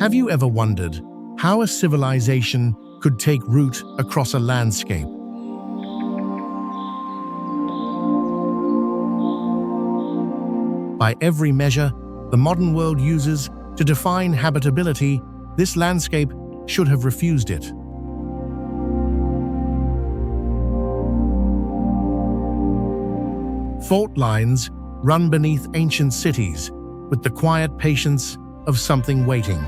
Have you ever wondered how a civilization could take root across a landscape? By every measure the modern world uses to define habitability, this landscape should have refused it. Fault lines run beneath ancient cities with the quiet patience of something waiting.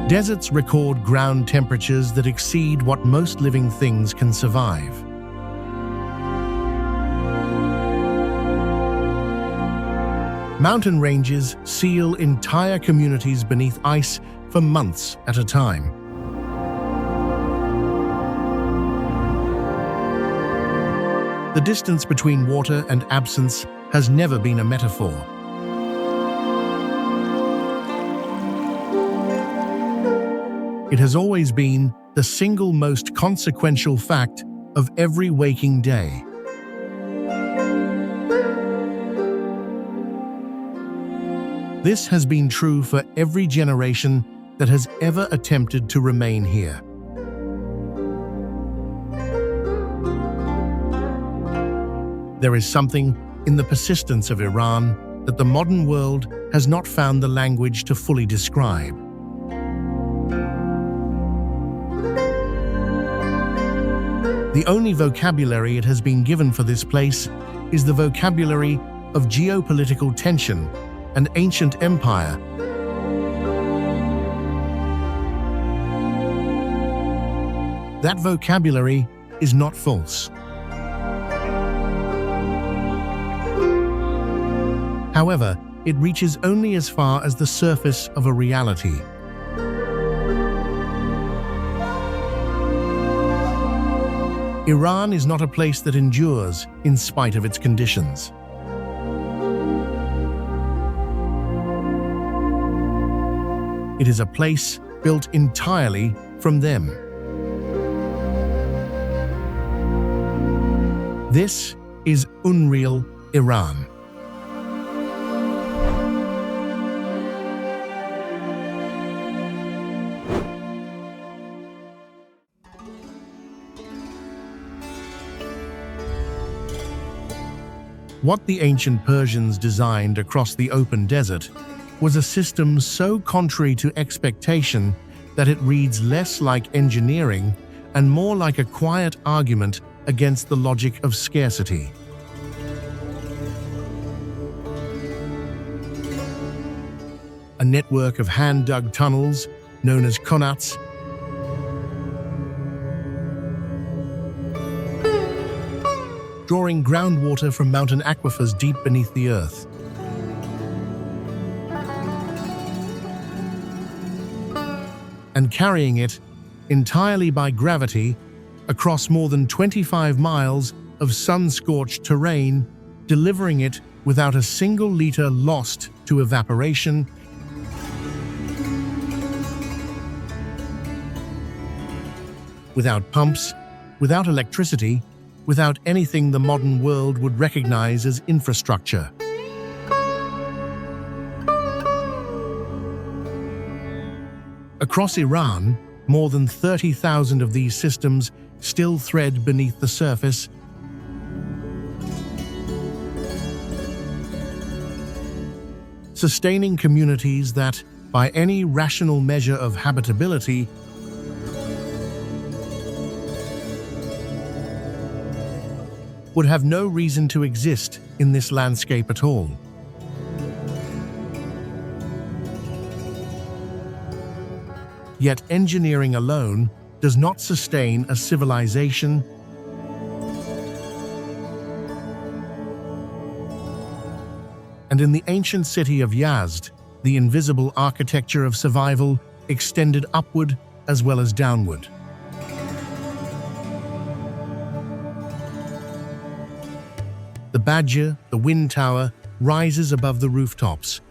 Deserts record ground temperatures that exceed what most living things can survive. Mountain ranges seal entire communities beneath ice for months at a time. The distance between water and absence has never been a metaphor. It has always been the single most consequential fact of every waking day. This has been true for every generation that has ever attempted to remain here. There is something in the persistence of Iran that the modern world has not found the language to fully describe. The only vocabulary it has been given for this place is the vocabulary of geopolitical tension and ancient empire. That vocabulary is not false. However, it reaches only as far as the surface of a reality. Iran is not a place that endures in spite of its conditions. It is a place built entirely from them. This is unreal Iran. What the ancient Persians designed across the open desert was a system so contrary to expectation that it reads less like engineering and more like a quiet argument against the logic of scarcity. A network of hand-dug tunnels, known as Qanats, drawing groundwater from mountain aquifers deep beneath the earth. And carrying it entirely by gravity across more than 25 miles of sun-scorched terrain, delivering it without a single liter lost to evaporation, without pumps, without electricity, without anything the modern world would recognize as infrastructure. Across Iran, more than 30,000 of these systems still thread beneath the surface, sustaining communities that, by any rational measure of habitability, would have no reason to exist in this landscape at all. Yet engineering alone does not sustain a civilization, and in the ancient city of Yazd, the invisible architecture of survival extended upward as well as downward. The Badger, the wind tower, rises above the rooftops.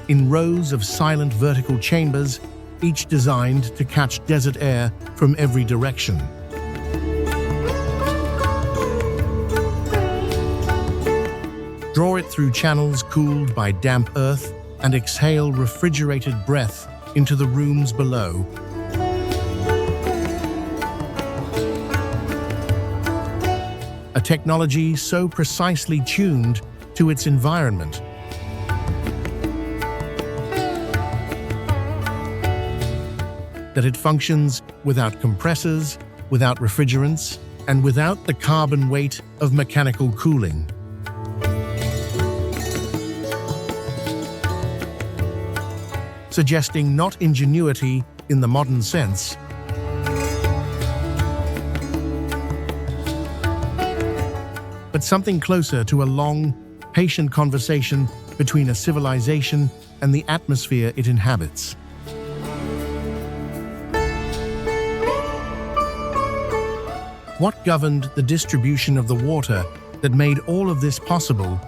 In rows of silent vertical chambers, each designed to catch desert air from every direction. Draw it through channels cooled by damp earth and exhale refrigerated breath into the rooms below. A technology so precisely tuned to its environment. That it functions without compressors, without refrigerants, and without the carbon weight of mechanical cooling. Suggesting not ingenuity in the modern sense, but something closer to a long, patient conversation between a civilization and the atmosphere it inhabits. What governed the distribution of the water that made all of this possible?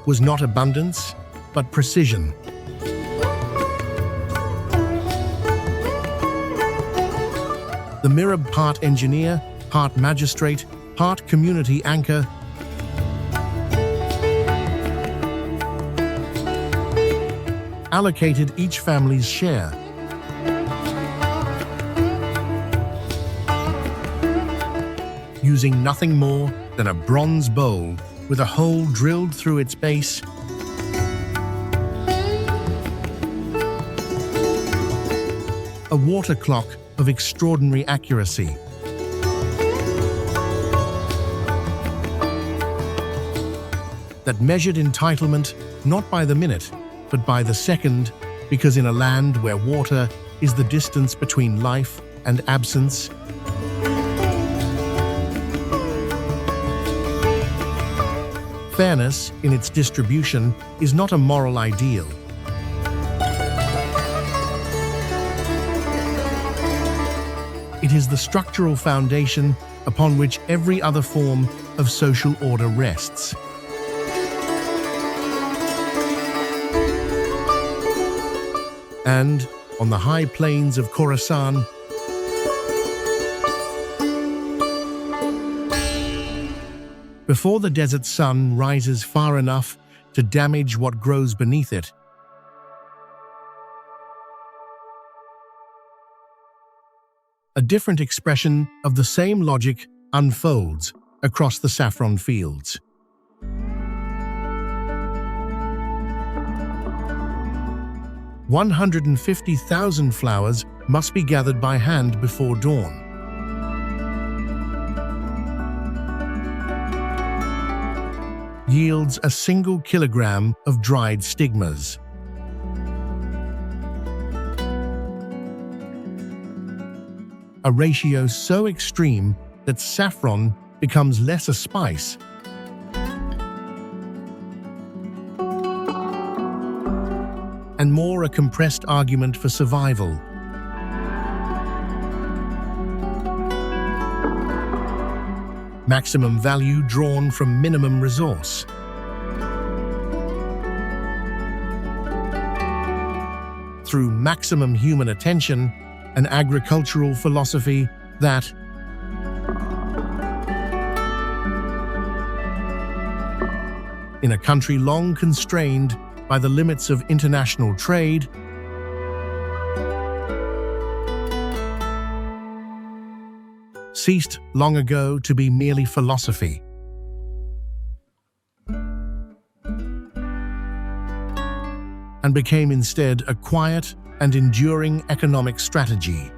Was not abundance, but precision. The Mirab, part engineer, part magistrate, part community anchor, allocated each family's share. Using nothing more than a bronze bowl with a hole drilled through its base. A water clock of extraordinary accuracy. That measured entitlement not by the minute, but by the second, because in a land where water is the distance between life and absence, fairness in its distribution is not a moral ideal. It is the structural foundation upon which every other form of social order rests. And on the high plains of Khuzestan, before the desert sun rises far enough to damage what grows beneath it, a different expression of the same logic unfolds across the saffron fields. $150,000 flowers must be gathered by hand before dawn. Yields a single kilogram of dried stigmas. A ratio so extreme that saffron becomes less a spice and more a compressed argument for survival. Maximum value drawn from minimum resource. Through maximum human attention, an agricultural philosophy that, in a country long constrained by the limits of international trade, ceased long ago to be merely philosophy. And became instead a quiet and enduring economic strategy.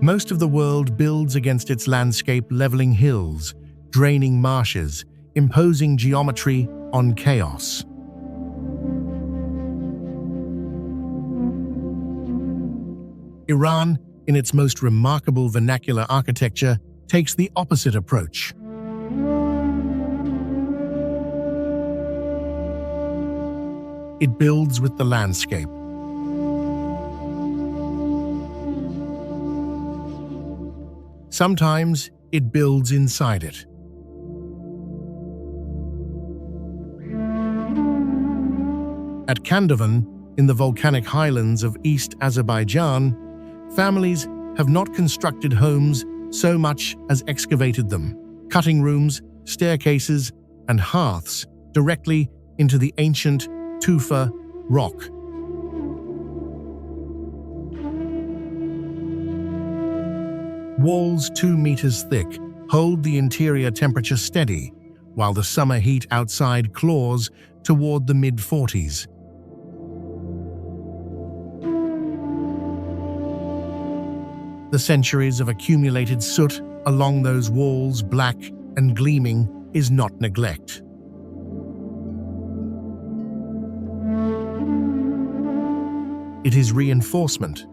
Most of the world builds against its landscape, leveling hills, draining marshes, imposing geometry on chaos. Iran, in its most remarkable vernacular architecture, takes the opposite approach. it builds with the landscape. Sometimes it builds inside it. At Kandovan, in the volcanic highlands of East Azerbaijan, families have not constructed homes so much as excavated them, cutting rooms, staircases, and hearths directly into the ancient tufa rock. Walls 2 meters thick hold the interior temperature steady, while the summer heat outside claws toward the mid-40s. The centuries of accumulated soot along those walls, black and gleaming, is not neglect. It is reinforcement.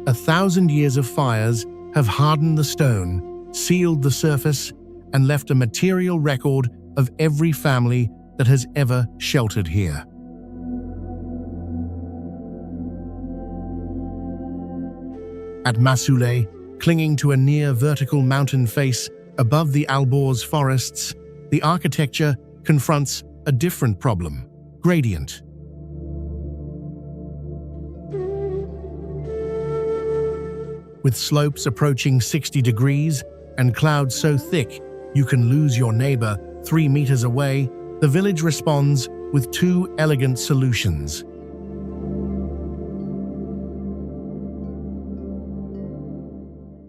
A 1,000 years of fires have hardened the stone, sealed the surface, and left a material record of every family that has ever sheltered here. At Masuleh, clinging to a near-vertical mountain face above the Alborz forests, the architecture confronts a different problem: gradient. With slopes approaching 60 degrees and clouds so thick you can lose your neighbor 3 meters away, the village responds with 2 elegant solutions.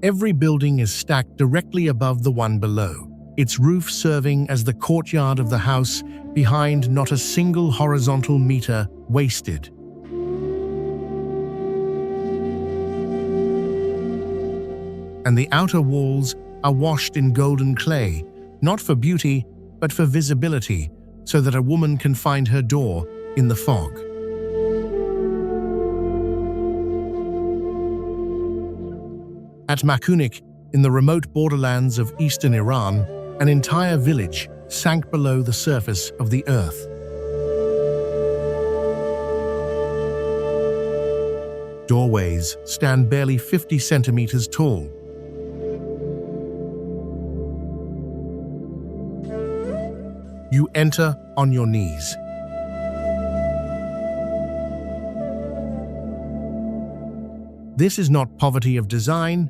Every building is stacked directly above the one below, its roof serving as the courtyard of the house, behind not a single horizontal meter wasted. And the outer walls are washed in golden clay, not for beauty, but for visibility, so that a woman can find her door in the fog. At Makunik, in the remote borderlands of eastern Iran, an entire village sank below the surface of the earth. Doorways stand barely 50 centimeters tall. You enter on your knees. This is not poverty of design.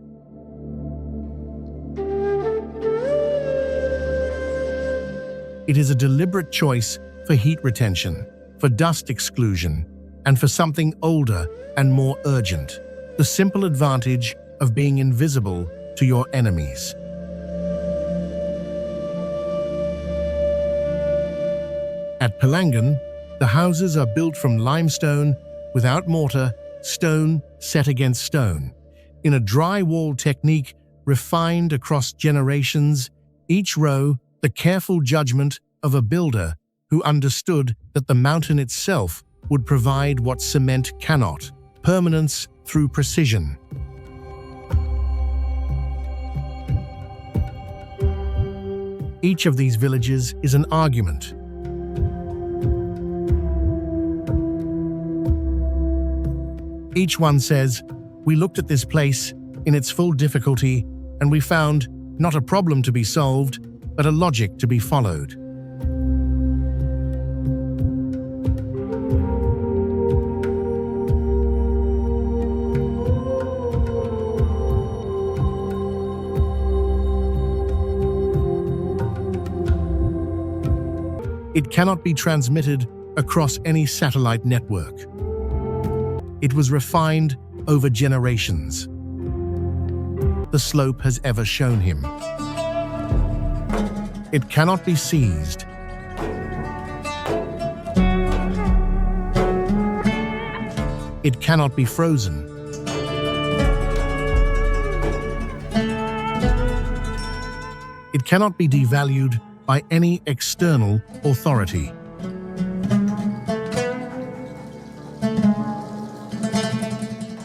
It is a deliberate choice for heat retention, for dust exclusion, and for something older and more urgent: the simple advantage of being invisible to your enemies. At Pelangan, the houses are built from limestone without mortar, stone set against stone, in a drywall technique refined across generations, each row the careful judgment of a builder who understood that the mountain itself would provide what cement cannot: permanence through precision. Each of these villages is an argument. Each one says, "We looked at this place in its full difficulty, and we found not a problem to be solved, but a logic to be followed." It cannot be transmitted across any satellite network. It was refined over generations. The slope has ever shown him. It cannot be seized. It cannot be frozen. It cannot be devalued by any external authority.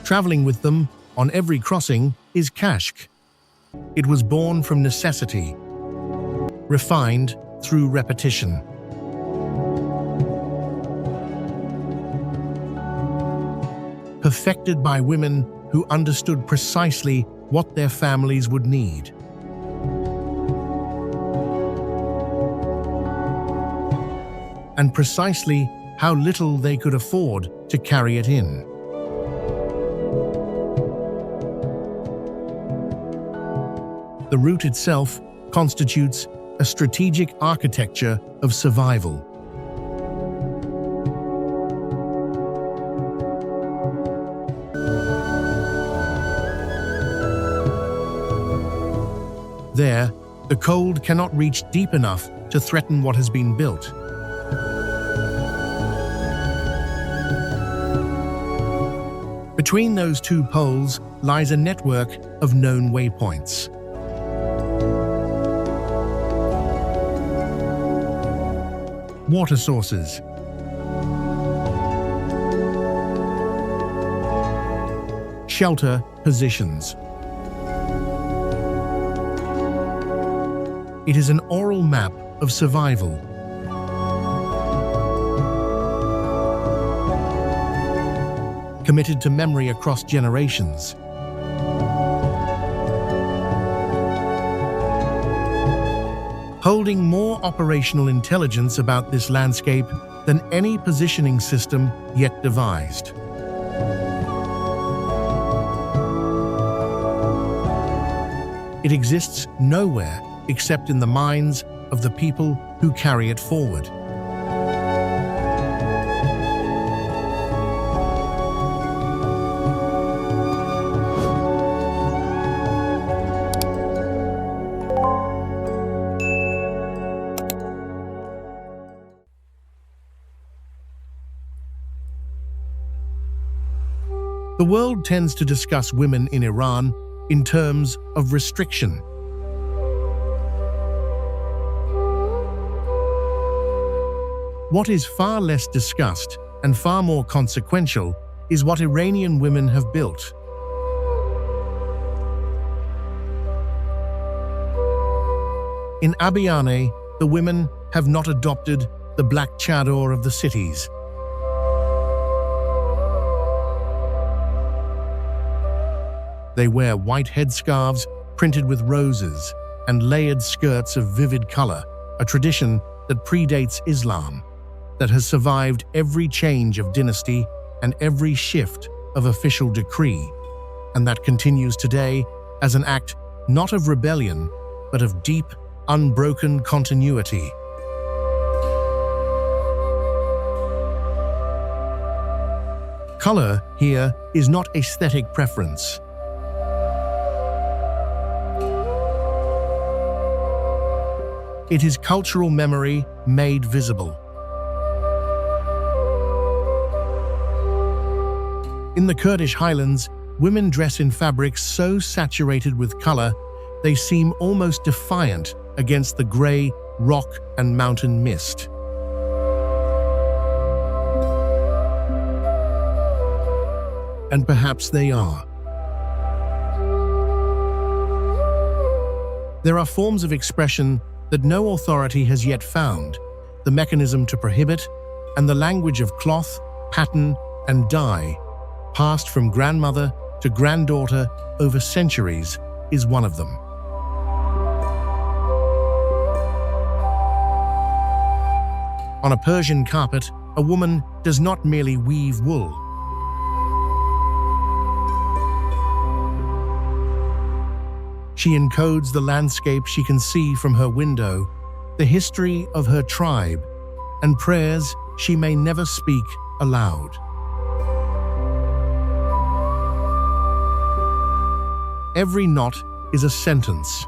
Traveling with them on every crossing is KASHAN. It was born from necessity. refined through repetition. Perfected by women who understood precisely what their families would need. And precisely how little they could afford to carry it in. The route itself constitutes a strategic architecture of survival. There, the cold cannot reach deep enough to threaten what has been built. Between those two poles lies a network of known waypoints. Water sources. Shelter positions. It is an oral map of survival. Committed to memory across generations. Holding more operational intelligence about this landscape than any positioning system yet devised. It exists nowhere except in the minds of the people who carry it forward. The world tends to discuss women in Iran in terms of restriction. What is far less discussed and far more consequential is what Iranian women have built. In Abiyane, the women have not adopted the black chador of the cities. They wear white headscarves printed with roses and layered skirts of vivid color, a tradition that predates Islam, that has survived every change of dynasty and every shift of official decree, and that continues today as an act not of rebellion, but of deep, unbroken continuity. Color here is not aesthetic preference. It is cultural memory made visible. In the Kurdish highlands, women dress in fabrics so saturated with color, they seem almost defiant against the gray rock and mountain mist. And perhaps they are. There are forms of expression that no authority has yet found, the mechanism to prohibit, and the language of cloth, pattern, and dye, passed from grandmother to granddaughter over centuries, is one of them. On a Persian carpet, a woman does not merely weave wool. She encodes the landscape she can see from her window, the history of her tribe, and prayers she may never speak aloud. Every knot is a sentence.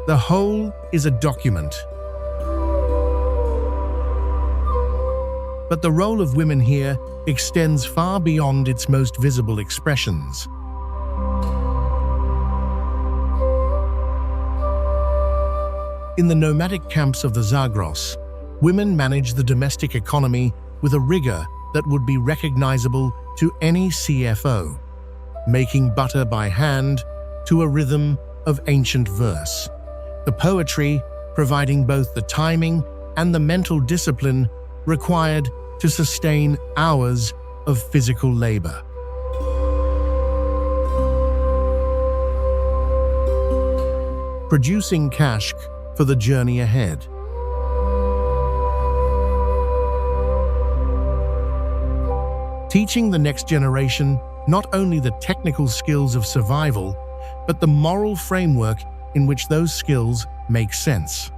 The whole is a document. But the role of women here extends far beyond its most visible expressions. In the nomadic camps of the Zagros, women manage the domestic economy with a rigor that would be recognizable to any CFO, making butter by hand to a rhythm of ancient verse, the poetry providing both the timing and the mental discipline required to sustain hours of physical labor. Producing kashk for the journey ahead. Teaching the next generation not only the technical skills of survival, but the moral framework in which those skills make sense.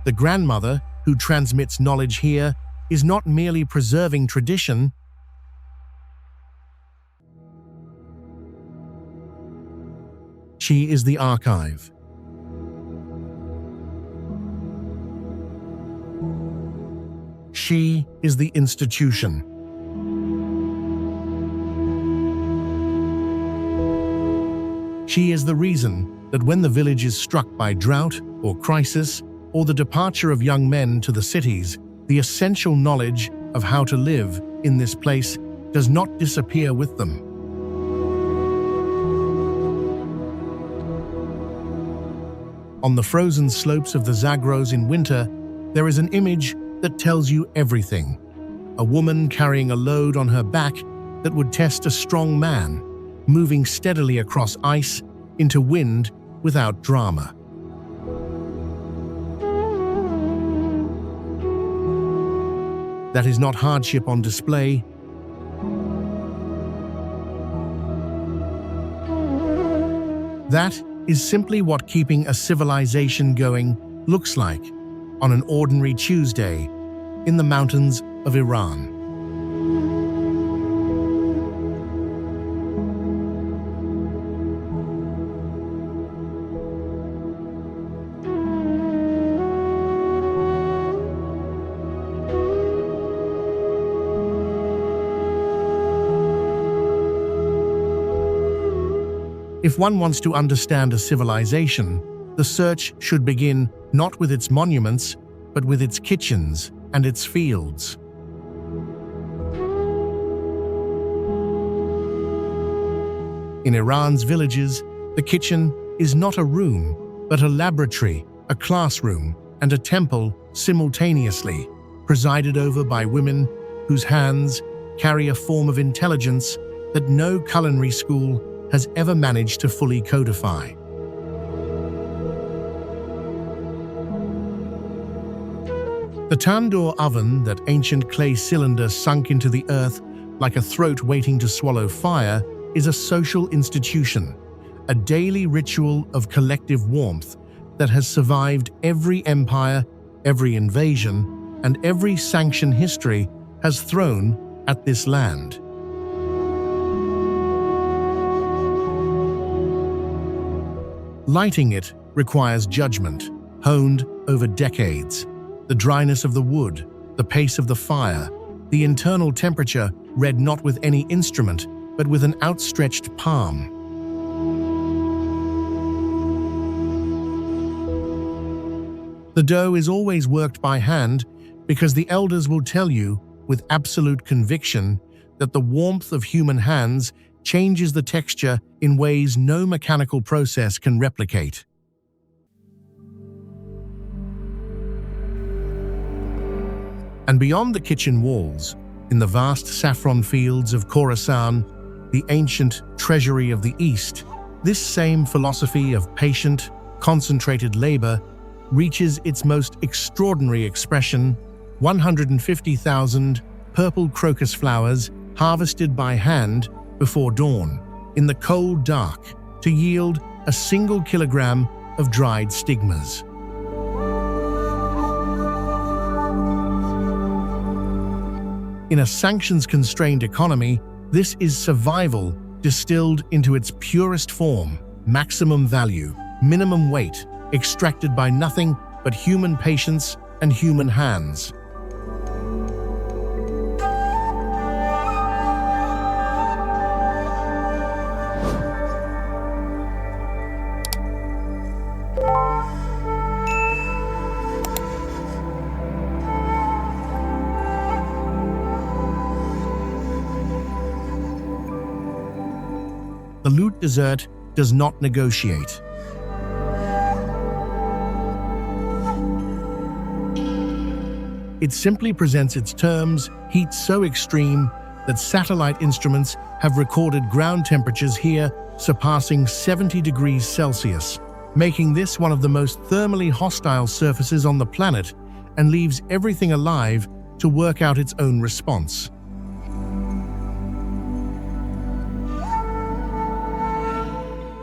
The grandmother who transmits knowledge here is not merely preserving tradition, she is the archive. She is the institution. She is the reason that when the village is struck by drought or crisis, or the departure of young men to the cities, the essential knowledge of how to live in this place does not disappear with them. On the frozen slopes of the Zagros in winter, there is an image that tells you everything. A woman carrying a load on her back that would test a strong man, moving steadily across ice into wind without drama. That is not hardship on display. That is simply what keeping a civilization going looks like on an ordinary Tuesday in the mountains of Iran. If one wants to understand a civilization, the search should begin not with its monuments, but with its kitchens and its fields. In Iran's villages, the kitchen is not a room, but a laboratory, a classroom, and a temple simultaneously, presided over by women whose hands carry a form of intelligence that no culinary school has ever managed to fully codify. The tandoor oven, that ancient clay cylinder sunk into the earth like a throat waiting to swallow fire, is a social institution, a daily ritual of collective warmth that has survived every empire, every invasion, and every sanction history has thrown at this land. Lighting it requires judgment, honed over decades. The dryness of the wood, the pace of the fire, the internal temperature read not with any instrument, but with an outstretched palm. The dough is always worked by hand because the elders will tell you with absolute conviction that the warmth of human hands changes the texture in ways no mechanical process can replicate. And beyond the kitchen walls, in the vast saffron fields of Khuzestan, the ancient treasury of the East, this same philosophy of patient, concentrated labor reaches its most extraordinary expression: 150,000 purple crocus flowers harvested by hand before dawn, in the cold dark, to yield a single kilogram of dried stigmas. In a sanctions-constrained economy, this is survival distilled into its purest form: maximum value, minimum weight, extracted by nothing but human patience and human hands. Lut Desert does not negotiate. It simply presents its terms, heat so extreme that satellite instruments have recorded ground temperatures here surpassing 70 degrees Celsius, making this one of the most thermally hostile surfaces on the planet and leaves everything alive to work out its own response.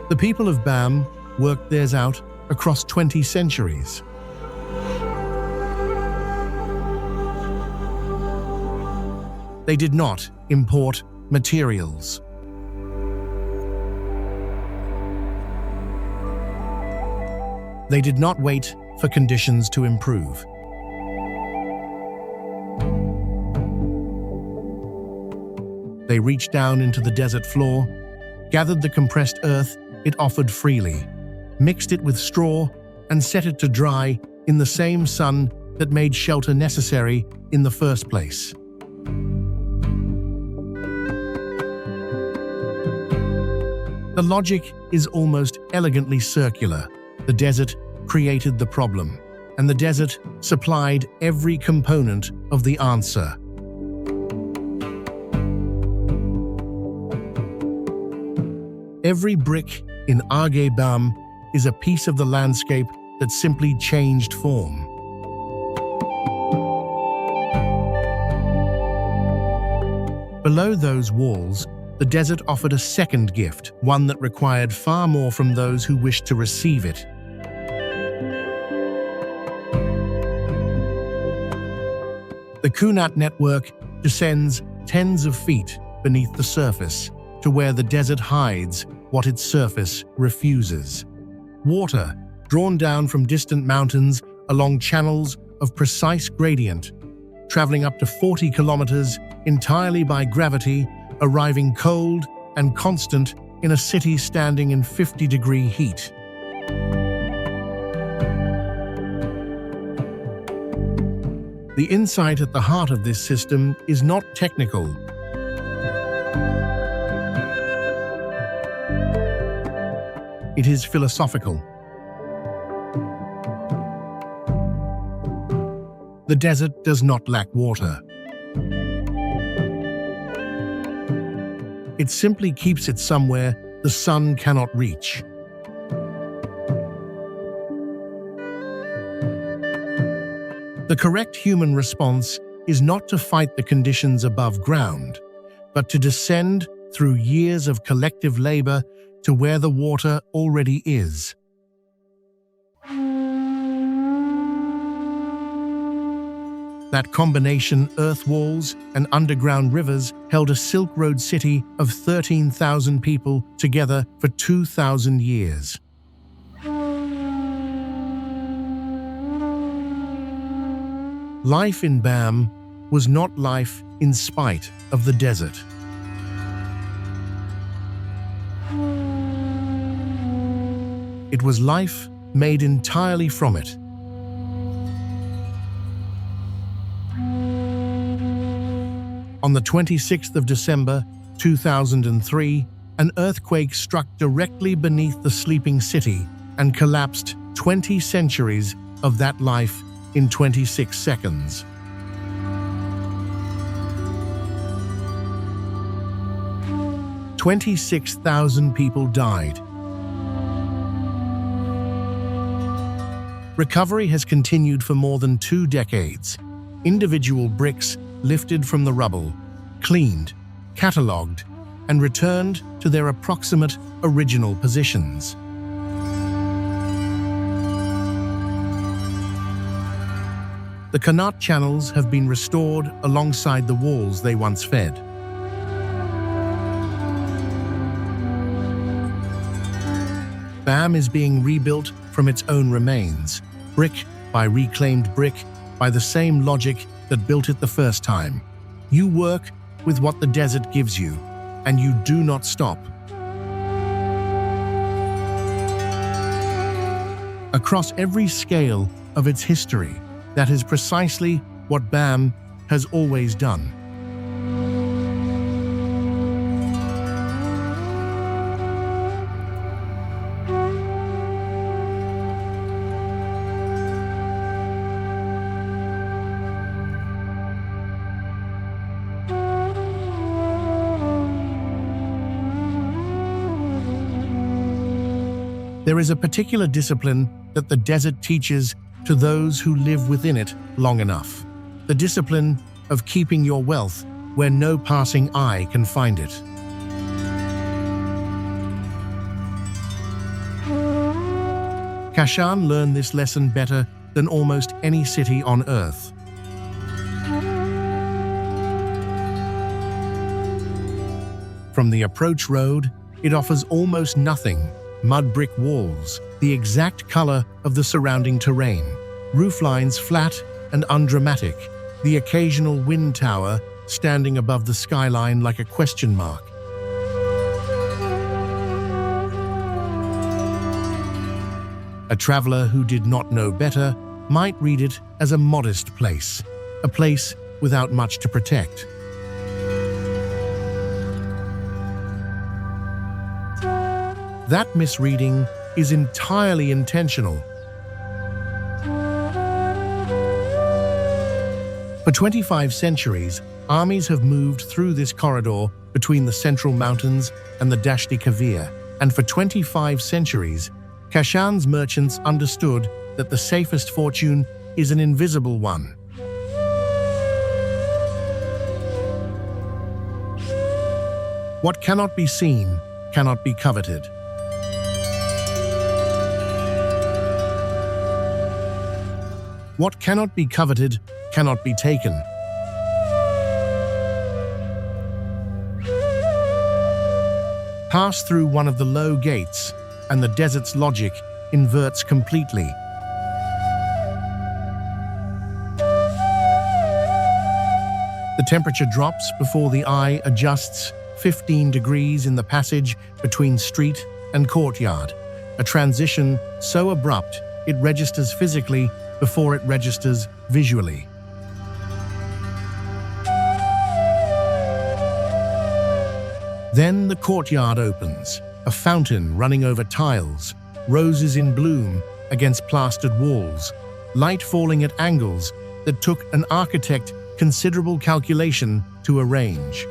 The people of Bam worked theirs out across 20 centuries. They did not import materials. They did not wait for conditions to improve. They reached down into the desert floor, gathered the compressed earth it offered freely, mixed it with straw, and set it to dry in the same sun that made shelter necessary in the first place. The logic is almost elegantly circular. The desert created the problem, and the desert supplied every component of the answer. Every brick in ARG-E Bam is a piece of the landscape that simply changed form. Below those walls, the desert offered a second gift, one that required far more from those who wished to receive it. The Qanat network descends tens of feet beneath the surface to where the desert hides what its surface refuses. Water, drawn down from distant mountains along channels of precise gradient, traveling up to 40 kilometers entirely by gravity, arriving cold and constant in a city standing in 50-degree heat. The insight at the heart of this system is not technical. It is philosophical. The desert does not lack water. It simply keeps it somewhere the sun cannot reach. The correct human response is not to fight the conditions above ground, but to descend through years of collective labor to where the water already is. That combination, earth walls and underground rivers, held a Silk Road city of 13,000 people together for 2,000 years. Life in Bam was not life in spite of the desert. It was life made entirely from it. On the 26th of December, 2003, an earthquake struck directly beneath the sleeping city and collapsed 20 centuries of that life in 26 seconds. "26,000 people died. Recovery has continued for more than 2 decades. Individual bricks lifted from the rubble, cleaned, catalogued, and returned to their approximate original positions. The Qanat channels have been restored alongside the walls they once fed. Bam is being rebuilt from its own remains, brick by reclaimed brick, by the same logic that built it the first time. You work with what the desert gives you, and you do not stop. Across every scale of its history, that is precisely what Bam has always done. There is a particular discipline that the desert teaches to those who live within it long enough. The discipline of keeping your wealth where no passing eye can find it. KASHAN learned this lesson better than almost any city on Earth. From the approach road, it offers almost nothing. Mud brick walls, the exact color of the surrounding terrain. Rooflines flat and undramatic, the occasional wind tower standing above the skyline like a question mark. A traveler who did not know better might read it as a modest place, a place without much to protect. That misreading is entirely intentional. For 25 centuries, armies have moved through this corridor between the Central Mountains and the Dashti Kavir, and for 25 centuries, KASHAN's merchants understood that the safest fortune is an invisible one. What cannot be seen cannot be coveted. What cannot be coveted cannot be taken. Pass through one of the low gates, and the desert's logic inverts completely. The temperature drops before the eye adjusts 15 degrees in the passage between street and courtyard, a transition so abrupt it registers physically before it registers visually. Then the courtyard opens, a fountain running over tiles, roses in bloom against plastered walls, light falling at angles that took an architect considerable calculation to arrange.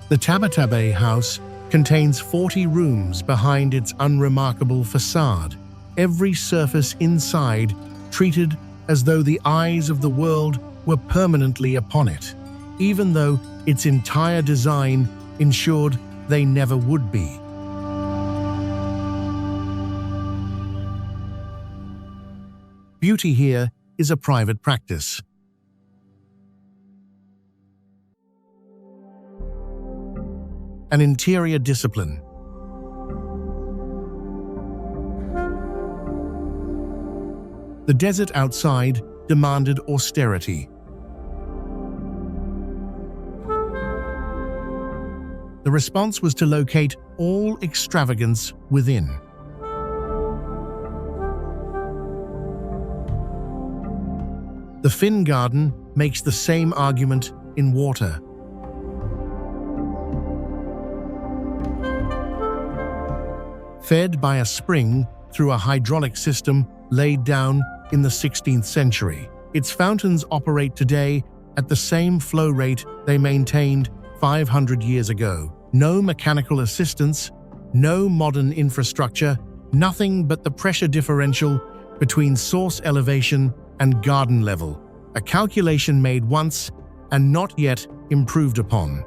The Tabatabe house contains 40 rooms behind its unremarkable facade, every surface inside treated as though the eyes of the world were permanently upon it, even though its entire design ensured they never would be. Beauty here is a private practice. An interior discipline. The desert outside demanded austerity. The response was to locate all extravagance within. The Finn garden makes the same argument in water. Fed by a spring through a hydraulic system laid down in the 16th century, its fountains operate today at the same flow rate they maintained 500 years ago. No mechanical assistance, no modern infrastructure, nothing but the pressure differential between source elevation and garden level, a calculation made once and not yet improved upon.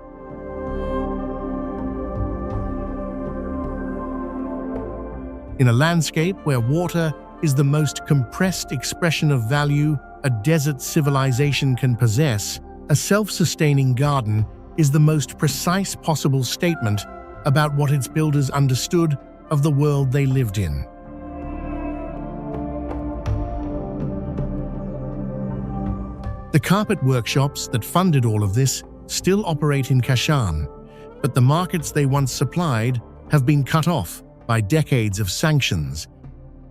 In a landscape where water is the most compressed expression of value a desert civilization can possess, a self-sustaining garden is the most precise possible statement about what its builders understood of the world they lived in. The carpet workshops that funded all of this still operate in KASHAN, but the markets they once supplied have been cut off by decades of sanctions,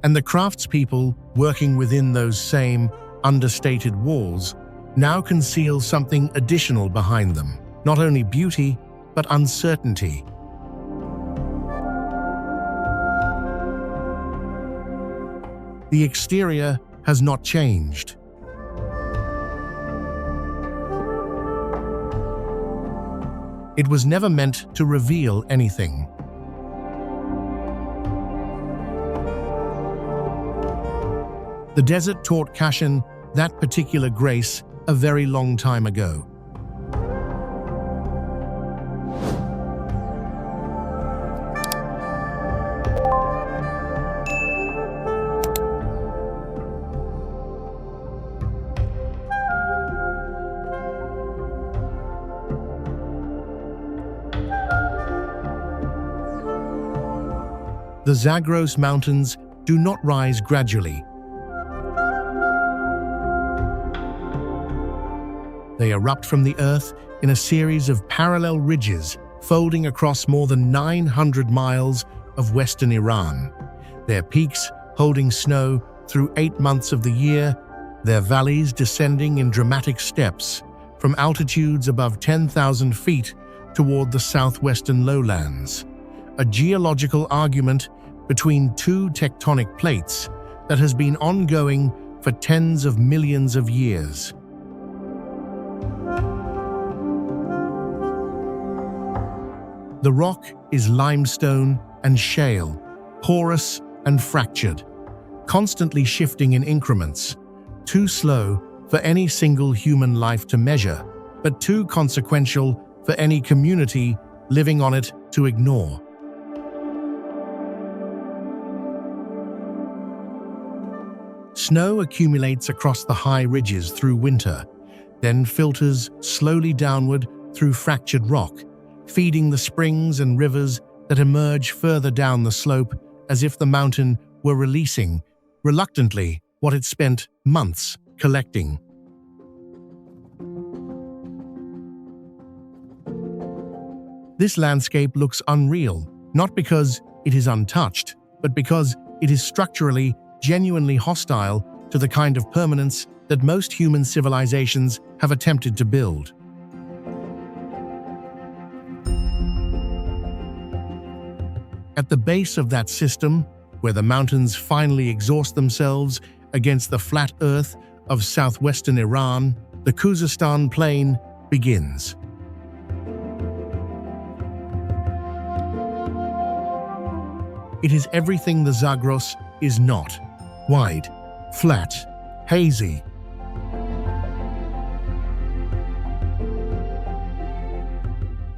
and the craftspeople working within those same understated walls now conceal something additional behind them, not only beauty, but uncertainty. The exterior has not changed. It was never meant to reveal anything. The desert taught KASHAN that particular grace a very long time ago. The Zagros Mountains do not rise gradually. They erupt from the earth in a series of parallel ridges folding across more than 900 miles of western Iran. Their peaks holding snow through 8 months of the year, their valleys descending in dramatic steps from altitudes above 10,000 feet toward the southwestern lowlands. A geological argument between two tectonic plates that has been ongoing for tens of millions of years. The rock is limestone and shale, porous and fractured, constantly shifting in increments, too slow for any single human life to measure, but too consequential for any community living on it to ignore. Snow accumulates across the high ridges through winter, then filters slowly downward through fractured rock, feeding the springs and rivers that emerge further down the slope as if the mountain were releasing, reluctantly, what it spent months collecting. This landscape looks unreal, not because it is untouched, but because it is structurally, genuinely hostile to the kind of permanence that most human civilizations have attempted to build. At the base of that system, where the mountains finally exhaust themselves against the flat earth of southwestern Iran, the Khuzestan plain begins. It is everything the Zagros is not: wide, flat, hazy.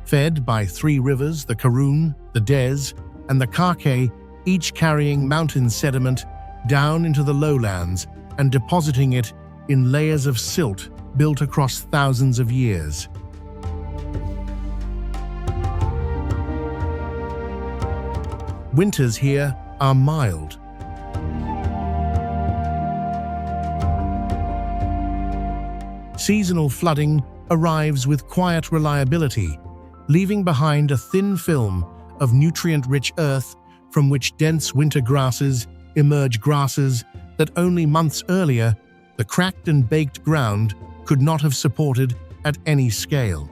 Fed by 3 rivers, the Karun, the Des, and the Kake, each carrying mountain sediment down into the lowlands and depositing it in layers of silt built across thousands of years. Winters here are mild. Seasonal flooding arrives with quiet reliability, leaving behind a thin film of nutrient-rich earth from which dense winter grasses emerge, grasses that only months earlier the cracked and baked ground could not have supported at any scale.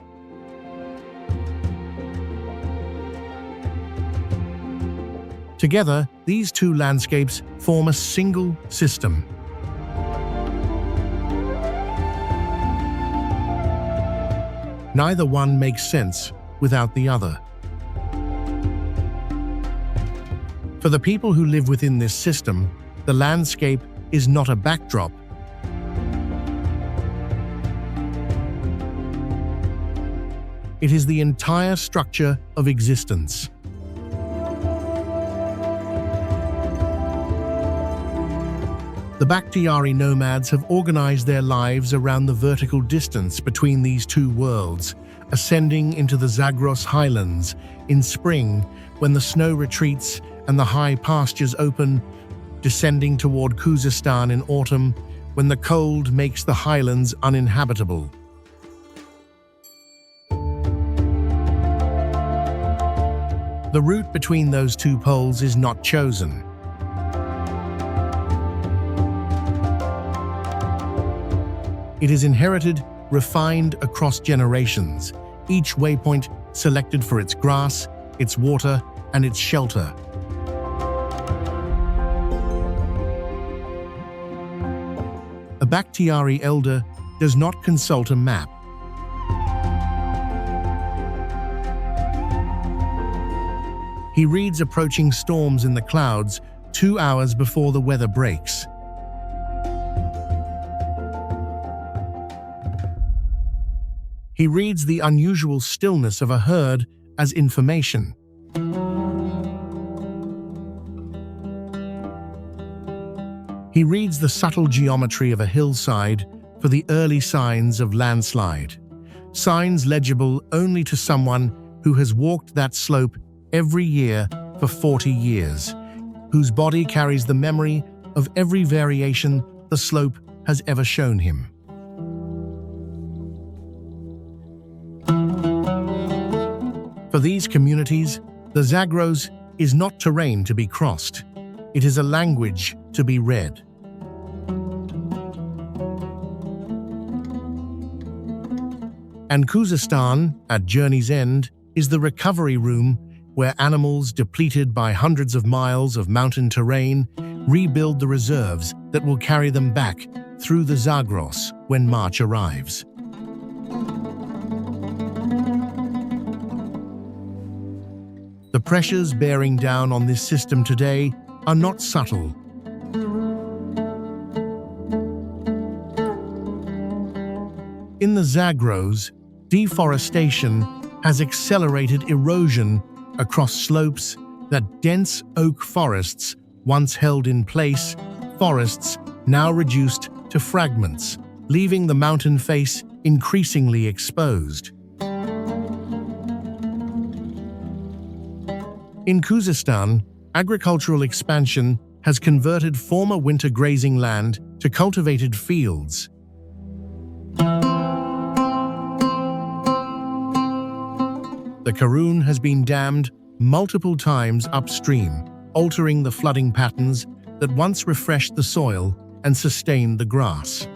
Together, these two landscapes form a single system. Neither one makes sense without the other. For the people who live within this system, the landscape is not a backdrop. It is the entire structure of existence. The Bakhtiari nomads have organized their lives around the vertical distance between these two worlds, ascending into the Zagros highlands in spring when the snow retreats and the high pastures open, descending toward Khuzestan in autumn when the cold makes the highlands uninhabitable. The route between those two poles is not chosen. It is inherited, refined across generations, each waypoint selected for its grass, its water, and its shelter. A Bakhtiari elder does not consult a map. He reads approaching storms in the clouds 2 hours before the weather breaks. He reads the unusual stillness of a herd as information. He reads the subtle geometry of a hillside for the early signs of landslide, signs legible only to someone who has walked that slope every year for 40 years, whose body carries the memory of every variation the slope has ever shown him. For these communities, the Zagros is not terrain to be crossed. It is a language to be read. And Khuzestan, at journey's end, is the recovery room where animals depleted by hundreds of miles of mountain terrain rebuild the reserves that will carry them back through the Zagros when March arrives. The pressures bearing down on this system today are not subtle. In the Zagros, deforestation has accelerated erosion across slopes that dense oak forests once held in place, forests now reduced to fragments, leaving the mountain face increasingly exposed. In Khuzestan, agricultural expansion has converted former winter grazing land to cultivated fields. The Karun has been dammed multiple times upstream, altering the flooding patterns that once refreshed the soil and sustained the grass.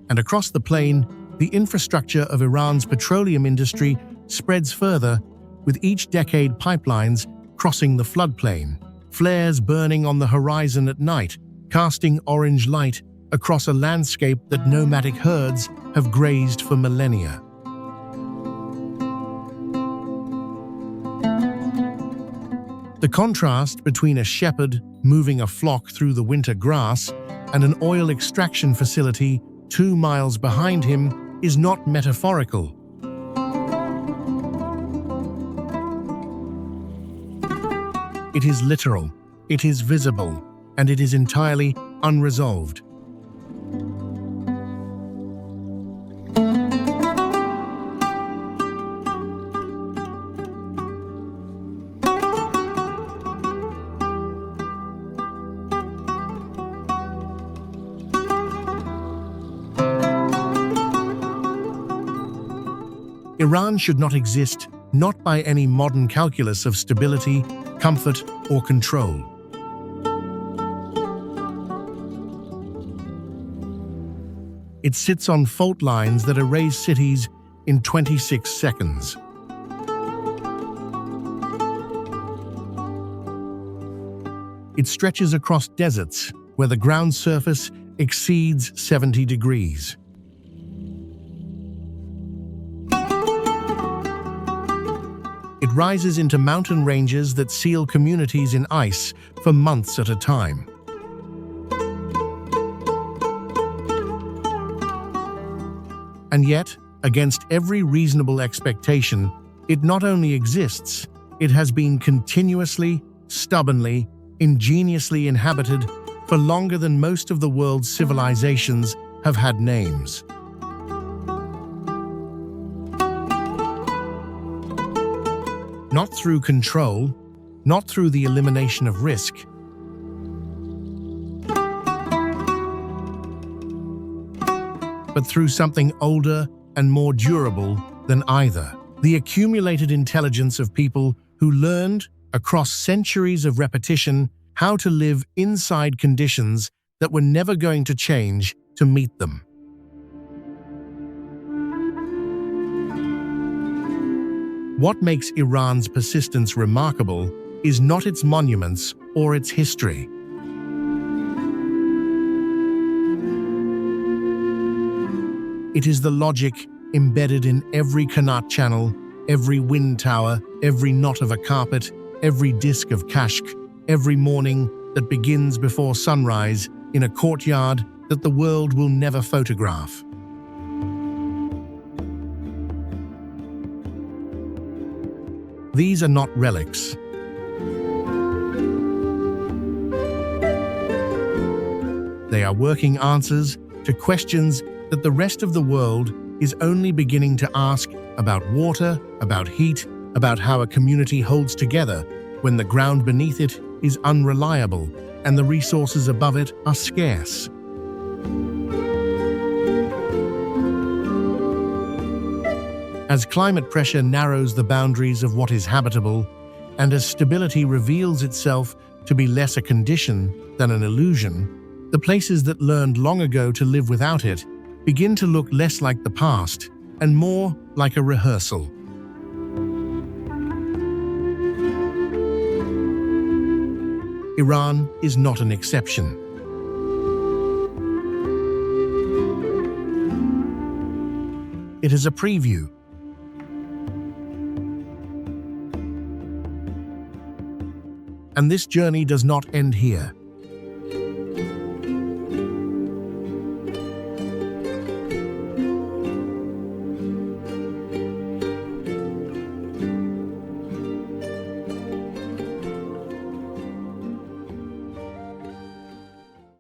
And across the plain, the infrastructure of Iran's petroleum industry spreads further, with each decade pipelines crossing the floodplain, flares burning on the horizon at night, casting orange light across a landscape that nomadic herds have grazed for millennia. The contrast between a shepherd moving a flock through the winter grass and an oil extraction facility 2 miles behind him is not metaphorical. It is literal, it is visible, and it is entirely unresolved. Iran should not exist, not by any modern calculus of stability, comfort, or control. It sits on fault lines that erase cities in 26 seconds. It stretches across deserts where the ground surface exceeds 70 degrees. It rises into mountain ranges that seal communities in ice for months at a time. And yet, against every reasonable expectation, it not only exists, it has been continuously, stubbornly, ingeniously inhabited for longer than most of the world's civilizations have had names. Not through control, not through the elimination of risk, but through something older and more durable than either. The accumulated intelligence of people who learned, across centuries of repetition, how to live inside conditions that were never going to change to meet them. What makes Iran's persistence remarkable is not its monuments or its history. It is the logic embedded in every Qanat channel, every wind tower, every knot of a carpet, every disk of kashk, every morning that begins before sunrise in a courtyard that the world will never photograph. These are not relics. They are working answers to questions that the rest of the world is only beginning to ask about water, about heat, about how a community holds together when the ground beneath it is unreliable and the resources above it are scarce. As climate pressure narrows the boundaries of what is habitable, and as stability reveals itself to be less a condition than an illusion, the places that learned long ago to live without it begin to look less like the past and more like a rehearsal. Iran is not an exception. It is a preview. And this journey does not end here.